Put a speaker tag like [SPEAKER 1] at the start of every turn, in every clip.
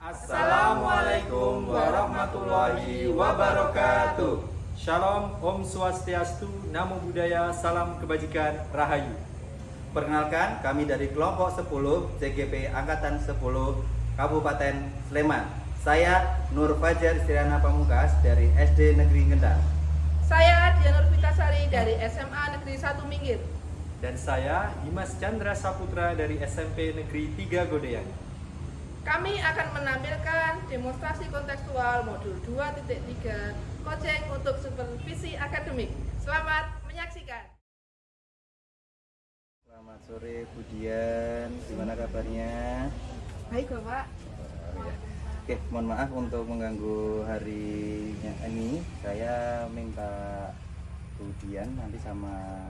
[SPEAKER 1] Assalamualaikum warahmatullahi wabarakatuh. Shalom, Om Swastiastu, Namo Buddhaya, Salam Kebajikan, Rahayu.
[SPEAKER 2] Perkenalkan, kami dari kelompok 10 CGP Angkatan 10 Kabupaten Sleman. Saya Nur Fajar Sirana Pamungkas dari SD Negeri Kendal.
[SPEAKER 3] Saya Dian Nurfitasari dari SMA Negeri 1 Minggir.
[SPEAKER 1] Dan saya Dimas Chandra Saputra dari SMP Negeri 3 Godean.
[SPEAKER 3] Kami akan menampilkan demonstrasi kontekstual modul 2.3 Koceng untuk supervisi akademik. Selamat menyaksikan.
[SPEAKER 2] Selamat sore Bu Dian, gimana kabarnya?
[SPEAKER 3] Baik Bapak.
[SPEAKER 2] Oke, mohon maaf untuk mengganggu harinya ini. Saya minta Bu Dian nanti sama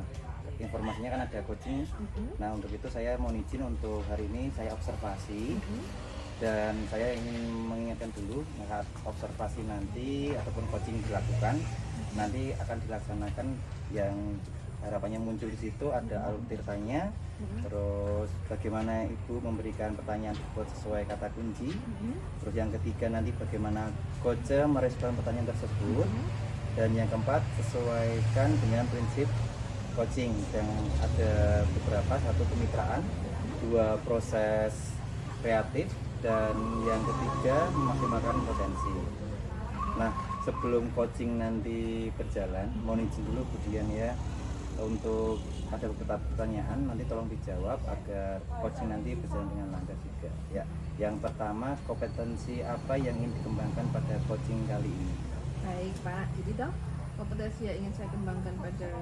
[SPEAKER 2] informasinya kan ada coaching. Nah, untuk itu saya mohon izin untuk hari ini saya observasi. Dan saya ingin mengingatkan dulu, saat observasi nanti ataupun coaching dilakukan, nanti akan dilaksanakan yang harapannya muncul di situ ada alur tirtanya, terus bagaimana Ibu memberikan pertanyaan tersebut sesuai kata kunci, terus yang ketiga nanti bagaimana coach merespon pertanyaan tersebut, dan yang keempat sesuaikan dengan prinsip coaching yang ada beberapa, satu kemitraan, dua proses kreatif, dan yang ketiga memaksimalkan potensi. Nah, sebelum coaching nanti berjalan, mohon izin dulu Bu Dian ya, untuk ada beberapa pertanyaan nanti tolong dijawab agar coaching nanti berjalan dengan lancar juga ya. Yang pertama, kompetensi apa yang ingin dikembangkan pada coaching kali ini?
[SPEAKER 3] Baik Pak, jadi toh kompetensi yang ingin saya kembangkan pada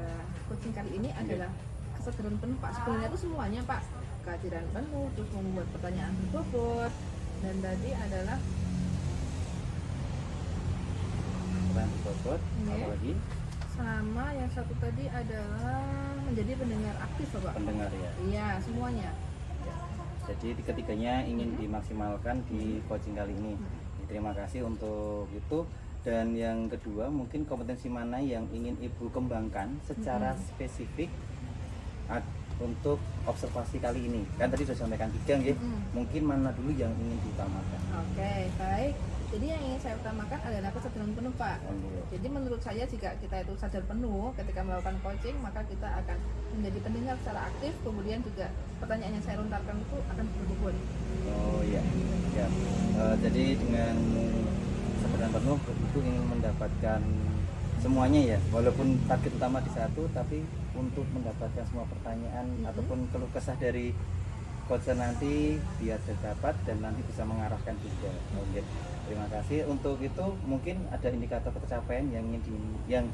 [SPEAKER 3] coaching kali ini adalah kesadaran penuh Pak. Sebenarnya itu semuanya Pak, kehadiran penuh, terus membuat pertanyaan berbobot, dan tadi adalah
[SPEAKER 2] Pertanyaan berbobot, apa lagi?
[SPEAKER 3] sama yang satu tadi adalah menjadi pendengar aktif Bapak.
[SPEAKER 2] Pendengar ya.
[SPEAKER 3] Iya, semuanya.
[SPEAKER 2] Ya. Jadi ketiganya ingin dimaksimalkan di coaching kali ini. Terima kasih untuk itu. Dan yang kedua, mungkin kompetensi mana yang ingin Ibu kembangkan secara spesifik untuk observasi kali ini? Kan tadi sudah sampaikan 3 ya. Mungkin mana dulu yang ingin diutamakan?
[SPEAKER 3] Oke, baik. Jadi yang ingin saya utamakan adalah kesadaran penuh Pak. Jadi menurut saya jika kita itu sadar penuh ketika melakukan coaching, maka kita akan menjadi pendengar secara aktif. Kemudian juga pertanyaan yang saya lontarkan itu akan berbobot.
[SPEAKER 2] Oh iya, ya. Jadi dengan kesadaran penuh itu ingin mendapatkan semuanya ya, walaupun target utama di satu, tapi untuk mendapatkan semua pertanyaan ataupun keluh kesah dari coach nanti biar dapat dan nanti bisa mengarahkan juga. Oke, terima kasih. Untuk itu mungkin ada indikator pencapaian yang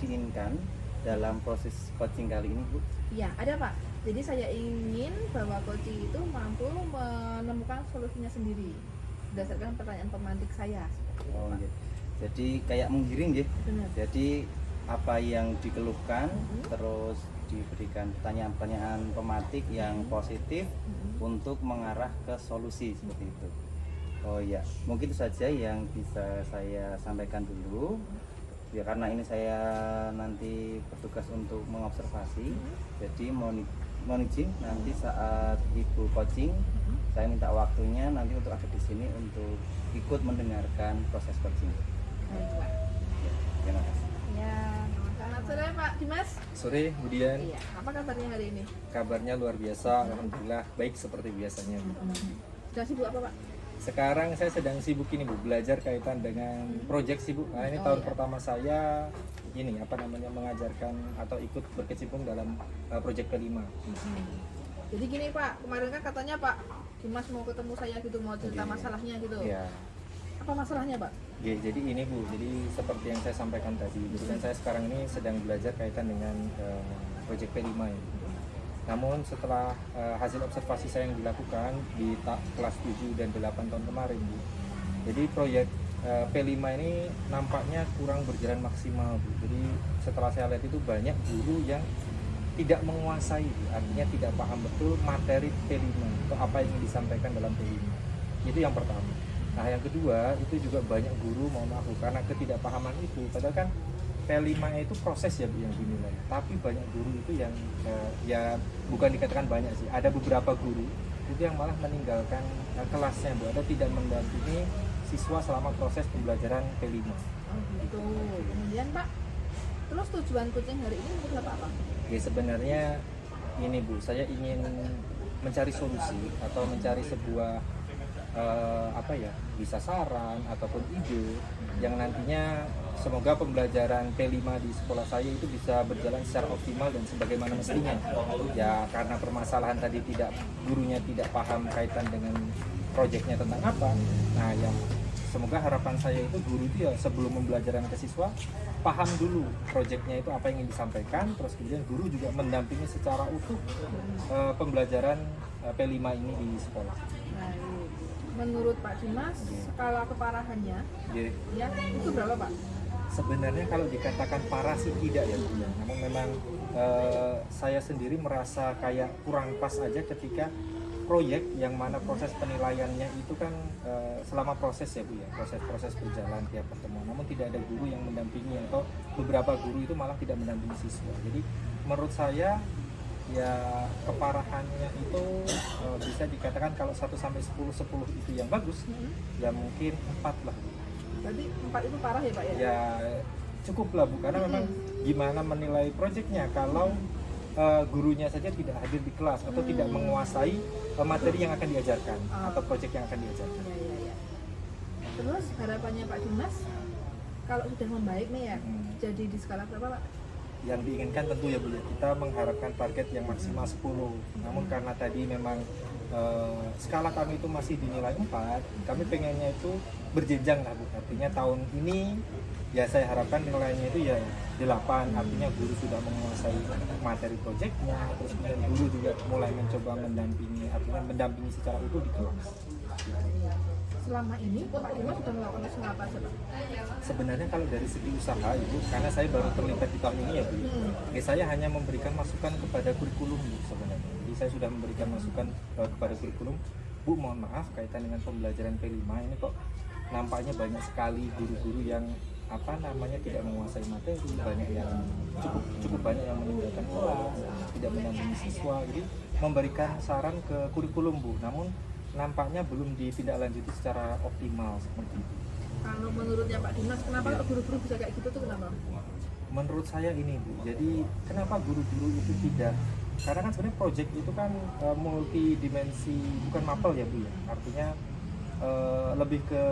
[SPEAKER 2] diinginkan dalam proses coaching kali ini, Bu?
[SPEAKER 3] Iya, ada Pak. Jadi saya ingin bahwa coaching itu mampu menemukan solusinya sendiri berdasarkan pertanyaan pemantik saya.
[SPEAKER 2] Oh, gitu. Jadi kayak menggiring ya.
[SPEAKER 3] Benar.
[SPEAKER 2] Jadi apa yang dikeluhkan terus diberikan pertanyaan-pertanyaan pematik yang positif untuk mengarah ke solusi seperti itu. Oh ya, mungkin itu saja yang bisa saya sampaikan dulu. Ya karena ini saya nanti bertugas untuk mengobservasi. Jadi mohon izin nanti saat Ibu coaching, saya minta waktunya nanti untuk ada di sini untuk ikut mendengarkan proses coaching.
[SPEAKER 3] Baik Pak.
[SPEAKER 2] Ya, terima kasih.
[SPEAKER 3] Ya, selamat sore Pak Dimas.
[SPEAKER 1] Sore, Bu Dian.
[SPEAKER 3] Iya, apa kabarnya hari ini?
[SPEAKER 1] Kabarnya luar biasa, alhamdulillah baik seperti biasanya.
[SPEAKER 3] Sudah sibuk apa Pak?
[SPEAKER 1] Sekarang saya sedang sibuk ini Bu, belajar kaitan dengan proyek sih Bu. Nah, ini tahun pertama saya ini mengajarkan atau ikut berkecimpung dalam proyek kelima.
[SPEAKER 3] Jadi gini Pak, kemarin kan katanya Pak Dimas mau ketemu saya gitu, mau cerita masalahnya gitu.
[SPEAKER 1] Iya.
[SPEAKER 3] Apa masalahnya Pak?
[SPEAKER 1] Ya, jadi ini Bu, jadi seperti yang saya sampaikan tadi, jadi kan saya sekarang ini sedang belajar kaitan dengan proyek P5 ya. Namun setelah hasil observasi saya yang dilakukan di kelas 7 dan 8 tahun kemarin Bu, jadi proyek P5 ini nampaknya kurang berjalan maksimal Bu. Jadi setelah saya lihat itu banyak guru yang tidak menguasai Bu, artinya tidak paham betul materi P5 atau apa yang disampaikan dalam P5. Itu yang pertama. Nah yang kedua itu juga banyak guru, mohon maaf Bu, karena ketidakpahaman itu, padahal kan P5 itu proses ya Bu yang dinilai, tapi banyak guru itu yang ya bukan dikatakan banyak sih, ada beberapa guru itu yang malah meninggalkan kelasnya Bu, atau tidak mendampingi siswa selama proses pembelajaran P5.
[SPEAKER 3] Oh, gitu. Kemudian Pak, terus tujuan coaching hari ini untuk apa?
[SPEAKER 1] Ya sebenarnya ini Bu, saya ingin mencari solusi atau mencari sebuah bisa saran ataupun ide yang nantinya semoga pembelajaran P5 di sekolah saya itu bisa berjalan secara optimal dan sebagaimana mestinya. Ya karena permasalahan tadi gurunya tidak paham kaitan dengan proyeknya tentang apa. Nah, yang semoga harapan saya itu guru itu ya sebelum pembelajaran ke siswa paham dulu proyeknya itu apa yang ingin disampaikan, terus kemudian guru juga mendampingi secara utuh pembelajaran P5 ini di sekolah.
[SPEAKER 3] Baik. Menurut Pak Dimas, skala keparahannya ya itu berapa Pak?
[SPEAKER 1] Sebenarnya kalau dikatakan parah sih tidak ya Bu. Namun memang saya sendiri merasa kayak kurang pas aja ketika proyek yang mana proses penilaiannya itu kan selama proses ya Bu ya, proses berjalan tiap pertemuan. Namun tidak ada guru yang mendampingi atau beberapa guru itu malah tidak mendampingi siswa. Jadi menurut saya ya keparahannya itu bisa dikatakan kalau 1 sampai 10 itu yang bagus, ya mungkin 4 lah Bu.
[SPEAKER 3] Berarti 4 itu parah ya Pak ya?
[SPEAKER 1] Ya cukup lah Bu, karena memang gimana menilai proyeknya kalau gurunya saja tidak hadir di kelas atau tidak menguasai materi yang akan diajarkan atau proyek yang akan diajarkan.
[SPEAKER 3] Ya. Terus harapannya Pak Dimas kalau sudah membaik nih ya, jadi di skala berapa Pak?
[SPEAKER 1] Yang diinginkan tentu ya Bu ya, kita mengharapkan target yang maksimal 10. Namun karena tadi memang skala kami itu masih dinilai 4, kami pengennya itu berjenjang lah Bu. Artinya tahun ini ya saya harapkan nilainya itu ya 8, artinya guru sudah menguasai materi proyeknya, terus kemudian guru juga mulai mencoba mendampingi, artinya mendampingi secara utuh di kelas.
[SPEAKER 3] Selama ini Pak Dimas sudah melakukan usaha apa saja Pak?
[SPEAKER 1] Sebenarnya kalau dari segi usaha Ibu, karena saya baru terlibat di tahun ini ya Bu, saya hanya memberikan masukan kepada kurikulum Bu sebenarnya. Jadi saya sudah memberikan masukan kepada kurikulum, Bu mohon maaf kaitan dengan pembelajaran P5 ini kok nampaknya banyak sekali guru-guru yang tidak menguasai materi, banyak yang cukup banyak yang meninggalkan kelas, tidak mendampingi siswa. Jadi memberikan saran ke kurikulum Bu, namun nampaknya belum ditindaklanjuti secara optimal seperti itu.
[SPEAKER 3] Kalau menurutnya Pak Dimas, kenapa guru-guru bisa kayak gitu tuh kenapa?
[SPEAKER 1] Menurut saya ini Bu, jadi kenapa guru-guru itu tidak? Karena kan sebenarnya proyek itu kan multidimensi, bukan mapel ya Bu ya. Artinya lebih ke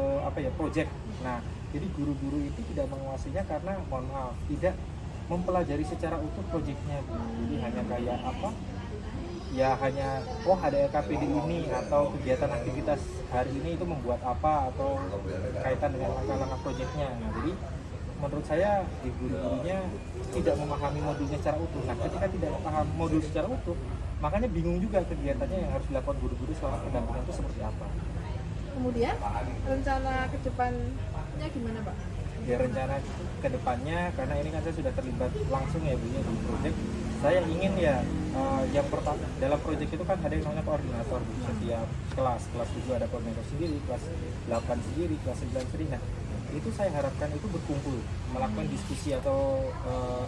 [SPEAKER 1] proyek. Nah, jadi guru-guru itu tidak menguasainya karena mohon maaf tidak mempelajari secara utuh proyeknya Bu. Jadi hanya kayak hanya ada LKPD ini atau kegiatan aktivitas hari ini itu membuat apa atau kaitan dengan langkah-langkah proyeknya. Nah, jadi menurut saya di guru-gurunya tidak memahami modulnya secara utuh. Nah, ketika tidak paham modul secara utuh, makanya bingung juga kegiatannya yang harus dilakukan guru-guru selama pendampingan itu seperti apa.
[SPEAKER 3] Kemudian rencana ke depannya gimana Pak?
[SPEAKER 1] Ya rencana ke depannya, karena ini kan saya sudah terlibat langsung ya Bu ya di proyek. Saya ingin yang pertama dalam proyek itu kan ada yang namanya koordinator Bu. Setiap kelas 7 ada koordinator sendiri, kelas 8 sendiri, kelas 9 sendiri. Nah, itu saya harapkan itu berkumpul melakukan diskusi atau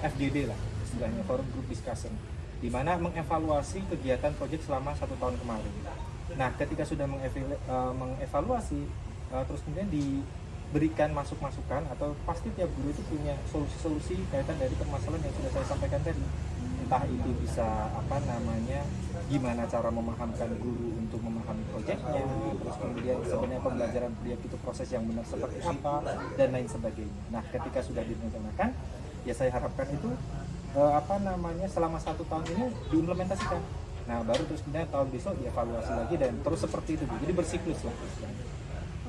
[SPEAKER 1] FGD lah istilahnya, forum group discussion, di mana mengevaluasi kegiatan proyek selama 1 tahun kemarin. Nah, ketika sudah mengevaluasi terus kemudian diberikan masukan atau pasti tiap guru itu punya solusi-solusi kaitan dari permasalahan yang sudah saya sampaikan tadi. Entah itu bisa gimana cara memahamkan guru untuk memahami proyeknya, terus kemudian sebenarnya pembelajaran proyek itu proses yang benar seperti apa dan lain sebagainya. Nah, ketika sudah direncanakan, ya saya harapkan itu selama 1 tahun ini diimplementasikan. Nah, baru terus kemudian tahun besok dievaluasi lagi dan terus seperti itu. Jadi bersiklus lah.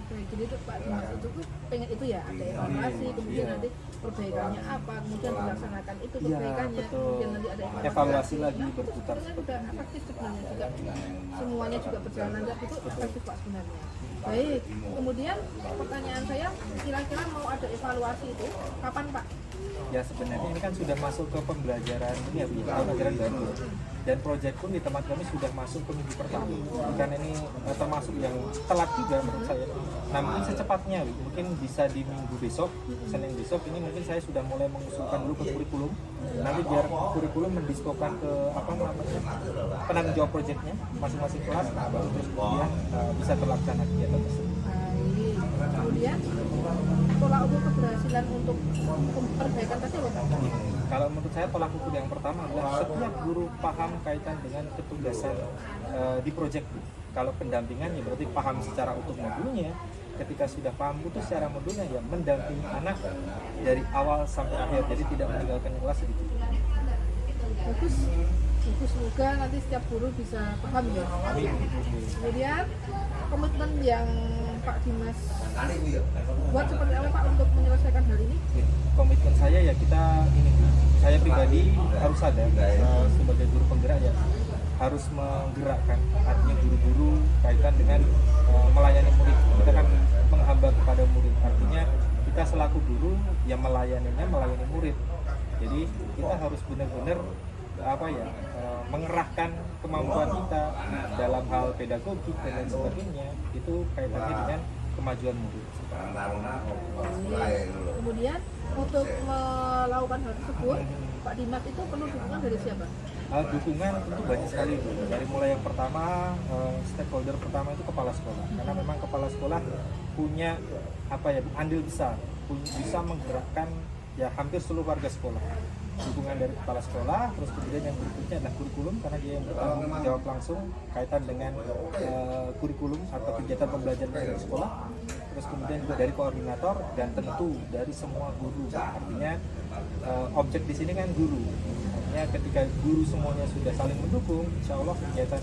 [SPEAKER 3] Oke, jadi itu Pak Dimas itu pengen itu ya, ada evaluasi, kemudian nanti perbaikannya apa, kemudian dilaksanakan itu perbaikannya, kemudian nanti ada
[SPEAKER 1] evaluasi lagi berputar.
[SPEAKER 3] Sebenarnya sudah efektif sebenarnya juga, semuanya juga berjalan lancar itu efektif Pak sebenarnya. Baik, kemudian pertanyaan saya, kira-kira mau ada evaluasi itu kapan Pak?
[SPEAKER 1] Ya sebenarnya ini kan sudah masuk ke pembelajaran ini ya Bu, tahun ajaran baru. Dan proyek pun di tempat kami sudah masuk ke minggu pertama. Karena ini termasuk yang telat juga menurut saya. Nah, mungkin secepatnya, mungkin bisa di minggu besok, Senin besok ini mungkin saya sudah mulai mengusulkan dulu ke kurikulum. Nanti biar kurikulum mendiskusikan ke penanggung jawab proyeknya masing-masing kelas, baru terus kemudian bisa terlaksana kegiatan tersebut.
[SPEAKER 3] Baik, Kemudian tolak ukur keberhasilan untuk perbaikan tadi apa Pak?
[SPEAKER 1] Kalau menurut saya tolak ukur yang pertama adalah setiap guru paham kaitan dengan ketugasan di proyek. Kalau pendampingan ya berarti paham secara utuh modulnya. Ketika sudah paham utuh secara modulnya ya mendampingi anak dari awal sampai akhir, jadi tidak meninggalkan kelas sedikit.
[SPEAKER 3] Bagus. Semoga nanti setiap guru bisa paham ya.
[SPEAKER 1] Amin.
[SPEAKER 3] Kemudian komitmen yang Pak Dimas buat seperti apa Pak untuk menyelesaikan hal ini?
[SPEAKER 1] Komitmen saya ya kita ini, saya pribadi harus sadar sebagai guru penggerak ya harus menggerakkan, artinya guru-guru kaitan dengan melayani murid. Kita kan menghamba kepada murid, artinya kita selaku guru yang melayani murid. Jadi kita harus benar-benar mengerahkan kemampuan kita dalam hal pedagogik dan lain sebagainya, itu kaitannya dengan kemajuan murid.
[SPEAKER 3] Kemudian untuk melakukan hal tersebut, Pak Dimas itu perlu dukungan dari siapa?
[SPEAKER 1] Dukungan tentu banyak sekali Bu. Dari mulai yang pertama, stakeholder pertama itu kepala sekolah, karena memang kepala sekolah punya andil besar, bisa menggerakkan ya hampir seluruh warga sekolah. Dukungan dari kepala sekolah, terus kemudian yang berikutnya adalah kurikulum, karena dia yang bertanggung jawab langsung kaitan dengan kurikulum atau kegiatan pembelajaran di sekolah. Terus kemudian juga dari koordinator dan tentu dari semua guru. Artinya objek di sini kan guru. Artinya ketika guru semuanya sudah saling mendukung, insya Allah kegiatan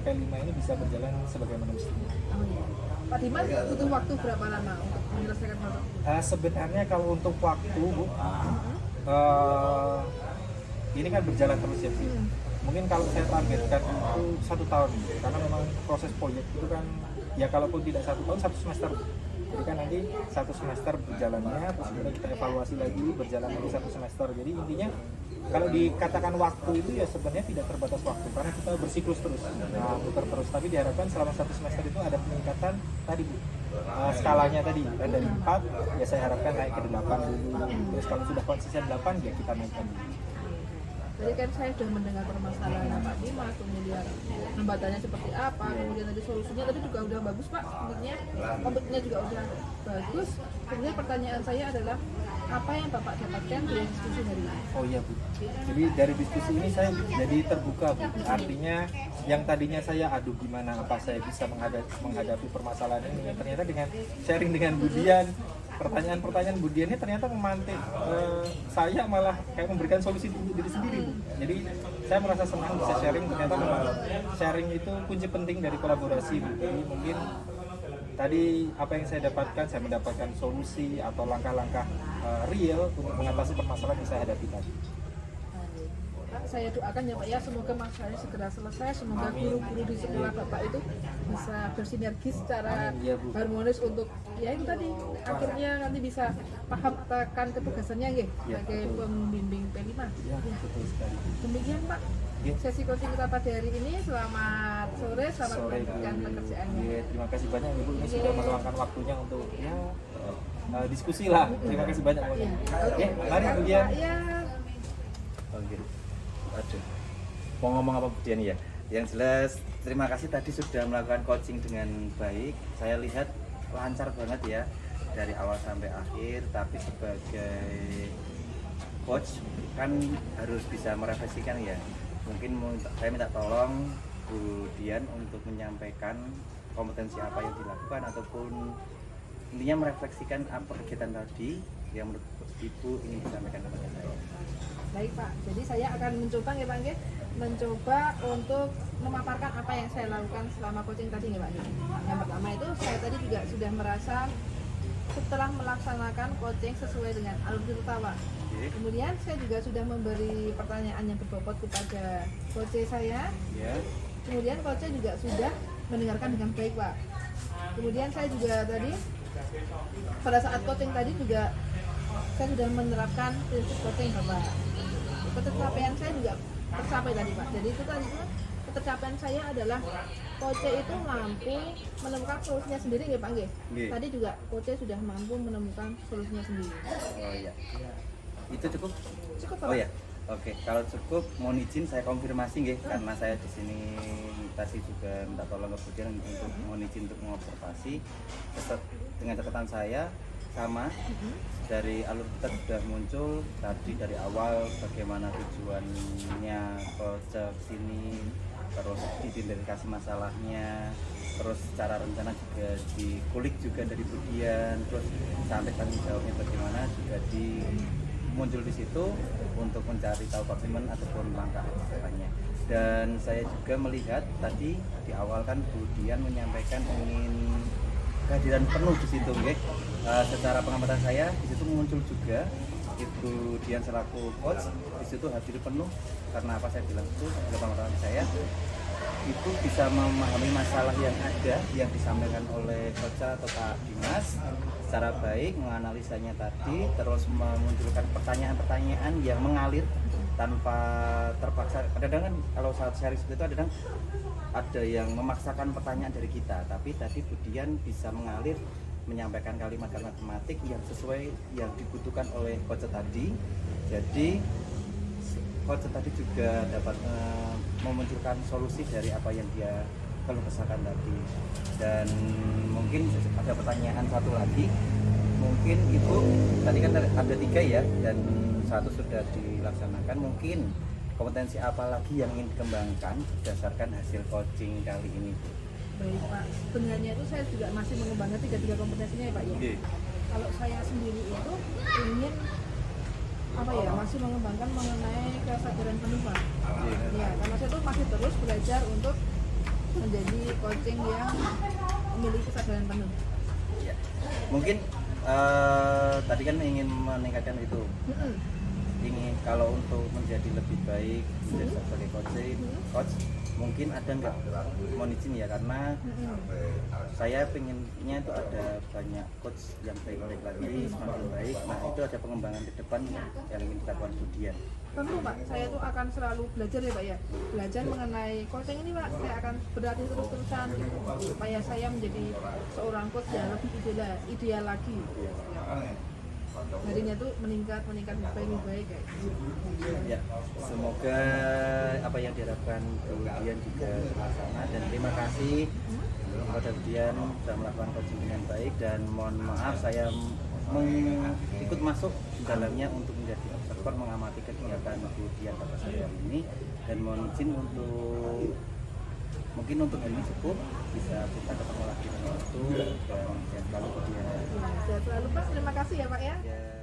[SPEAKER 1] P5 ini bisa berjalan sebagaimana mestinya.
[SPEAKER 3] Pak Dimas butuh waktu berapa lama untuk menyelesaikan hal itu?
[SPEAKER 1] Sebenarnya kalau untuk waktu Bu, ini kan berjalan terus ya sih. Mungkin kalau saya targetkan itu 1 tahun, karena memang proses proyek itu kan ya kalaupun tidak 1 tahun, 1 semester. Jadi kan nanti 1 semester berjalannya, terus kemudian kita evaluasi lagi, berjalan lagi 1 semester. Jadi intinya kalau dikatakan waktu itu ya sebenarnya tidak terbatas waktu, karena kita bersiklus terus, putar terus. Tapi diharapkan selama 1 semester itu ada peningkatan tadi Bu. Skalanya tadi kan dari 4 ya saya harapkan naik ke 8 dulu. Terus kalau sudah konsisten 8 ya kita naikkan dulu.
[SPEAKER 3] Jadi kan saya sudah mendengar permasalahan Pak Dimas, kemudian hambatannya seperti apa, kemudian tadi solusinya tadi juga udah bagus Pak, komitmennya juga udah bagus. Kemudian pertanyaan saya adalah apa yang Bapak dapatkan dari diskusi hari ini?
[SPEAKER 1] Oh iya Bu, jadi dari diskusi ini saya jadi terbuka Bu. Artinya yang tadinya saya aduh gimana apa saya bisa menghadapi permasalahan ini, ternyata dengan sharing dengan Budian, pertanyaan-pertanyaan Budian ini ternyata memantik saya malah kayak memberikan solusi untuk diri sendiri Bu. Jadi saya merasa senang bisa sharing, ternyata memang sharing itu kunci penting dari kolaborasi Bu. Jadi mungkin tadi apa yang saya dapatkan, saya mendapatkan solusi atau langkah-langkah real untuk mengatasi permasalahan yang saya hadapi tadi.
[SPEAKER 3] Pak, saya doakan ya Pak ya, semoga masalahnya segera selesai, semoga guru-guru di sekolah Bapak itu bisa bersinergi secara harmonis untuk ya itu tadi akhirnya nanti bisa paham akan ketugasannya ya, sebagai pembimbing P5.
[SPEAKER 1] Ya, betul sekali.
[SPEAKER 3] Demikian Pak sesi coaching kita pada hari ini. Selamat sore, selamat melanjutkan pekerjaannya.
[SPEAKER 1] Ya, terima kasih banyak Ibu, ini sudah meluangkan waktunya untuk diskusi lah. Terima kasih banyak. Oke, mari kemudian.
[SPEAKER 2] Oke. Aduh, mau ngomong apa Budian ya? Yang jelas terima kasih tadi sudah melakukan coaching dengan baik. Saya lihat lancar banget ya dari awal sampai akhir. Tapi sebagai coach kan harus bisa merefleksikan ya. Mungkin saya minta tolong Budian untuk menyampaikan kompetensi apa yang dilakukan ataupun intinya merefleksikan apa kegiatan tadi yang menurut Ibu ingin disampaikan kepada saya.
[SPEAKER 3] Baik Pak, jadi saya akan mencoba ya Pak, mencoba untuk memaparkan apa yang saya lakukan selama coaching tadi ya Pak. Yang pertama itu saya tadi juga sudah merasa setelah melaksanakan coaching sesuai dengan alur tertawa. Kemudian saya juga sudah memberi pertanyaan yang berbobot kepada coach saya. Kemudian coach juga sudah mendengarkan dengan baik Pak. Kemudian saya juga tadi pada saat coaching tadi juga saya sudah menerapkan prinsip coaching Bapak. Ketercapaian saya juga tercapai tadi Pak. Jadi itu tadi ketercapaian saya adalah coach itu mampu menemukan solusinya sendiri ya Pak. Tadi juga coach sudah mampu menemukan solusinya sendiri.
[SPEAKER 2] Oh iya. Itu cukup?
[SPEAKER 3] Cukup Pak.
[SPEAKER 2] Oh ya. Oke, kalau cukup mohon izin saya konfirmasi nggih, karena saya di sini tadi juga minta tolong ke Budian untuk mohon izin untuk mengobservasi. Dengan catatan saya sama dari alur kita sudah muncul tadi dari awal bagaimana tujuannya ke sini, terus identifikasi masalahnya, terus secara rencana juga dikulik juga dari Budian, terus sampai tanggung jawabnya bagaimana juga muncul di situ untuk mencari tahu komitmen ataupun langkah kedepannya. Dan saya juga melihat tadi di awal kan Budian menyampaikan ingin kehadiran penuh di situ, nggih. Secara pengamatan saya di situ muncul juga Ibu Dian selaku coach di situ hadir penuh. Karena apa saya bilang itu? Dalam pengamatan saya itu bisa memahami masalah yang ada yang disampaikan oleh coach atau Pak Dimas secara baik, menganalisanya tadi, terus memunculkan pertanyaan-pertanyaan yang mengalir tanpa terpaksa. Kadang-kadang kan kalau saat sharing seperti itu ada yang memaksakan pertanyaan dari kita, tapi tadi Budian bisa mengalir menyampaikan kalimat-kalimat tematik yang sesuai yang dibutuhkan oleh coach tadi. Jadi coach tadi juga dapat memunculkan solusi dari apa yang dia keluh kesahkan tadi. Dan mungkin ada pertanyaan satu lagi, mungkin Ibu tadi kan ada 3 ya, dan 1 sudah dilaksanakan. Mungkin kompetensi apa lagi yang ingin dikembangkan berdasarkan hasil coaching kali ini?
[SPEAKER 3] Baik Pak, sebenarnya itu saya juga masih mengembangkan 3 kompetensinya ya Pak ya. Kalau saya sendiri itu ingin masih mengembangkan mengenai kesadaran penuh Pak. Ya, karena saya tuh masih terus belajar untuk menjadi coaching yang memiliki kesadaran penuh.
[SPEAKER 2] Ya. Mungkin tadi kan ingin meningkatkan itu. Ingin kalau untuk menjadi lebih baik menjadi sebagai coach mungkin ada nggak, mohon izin ya, karena saya pengennya itu ada banyak coach yang baik-baik lagi, semakin baik. Nah itu ada pengembangan ke depan yang ingin dilakukan Budian.
[SPEAKER 3] Tentu Pak, saya tuh akan selalu belajar ya Pak ya, belajar mengenai coaching ini Pak. Saya akan berlatih terus-terusan supaya saya menjadi seorang coach yang lebih ideal lagi. Harinya tuh meningkat lebih baik kayak gitu.
[SPEAKER 2] Ya, semoga apa yang diharapkan Budian juga terlaksana, dan terima kasih kepada Budian sudah melakukan coaching dengan baik. Dan mohon maaf saya ikut masuk di dalamnya untuk menjadi observer mengamati kegiatan Budian pada saya ini, dan mohon izin untuk mungkin untuk ini cukup, bisa kita ketemu lagi dengan waktu, dan selalu Budian.
[SPEAKER 3] Sehat selalu Pak, terima kasih ya Pak ya.
[SPEAKER 2] Ya.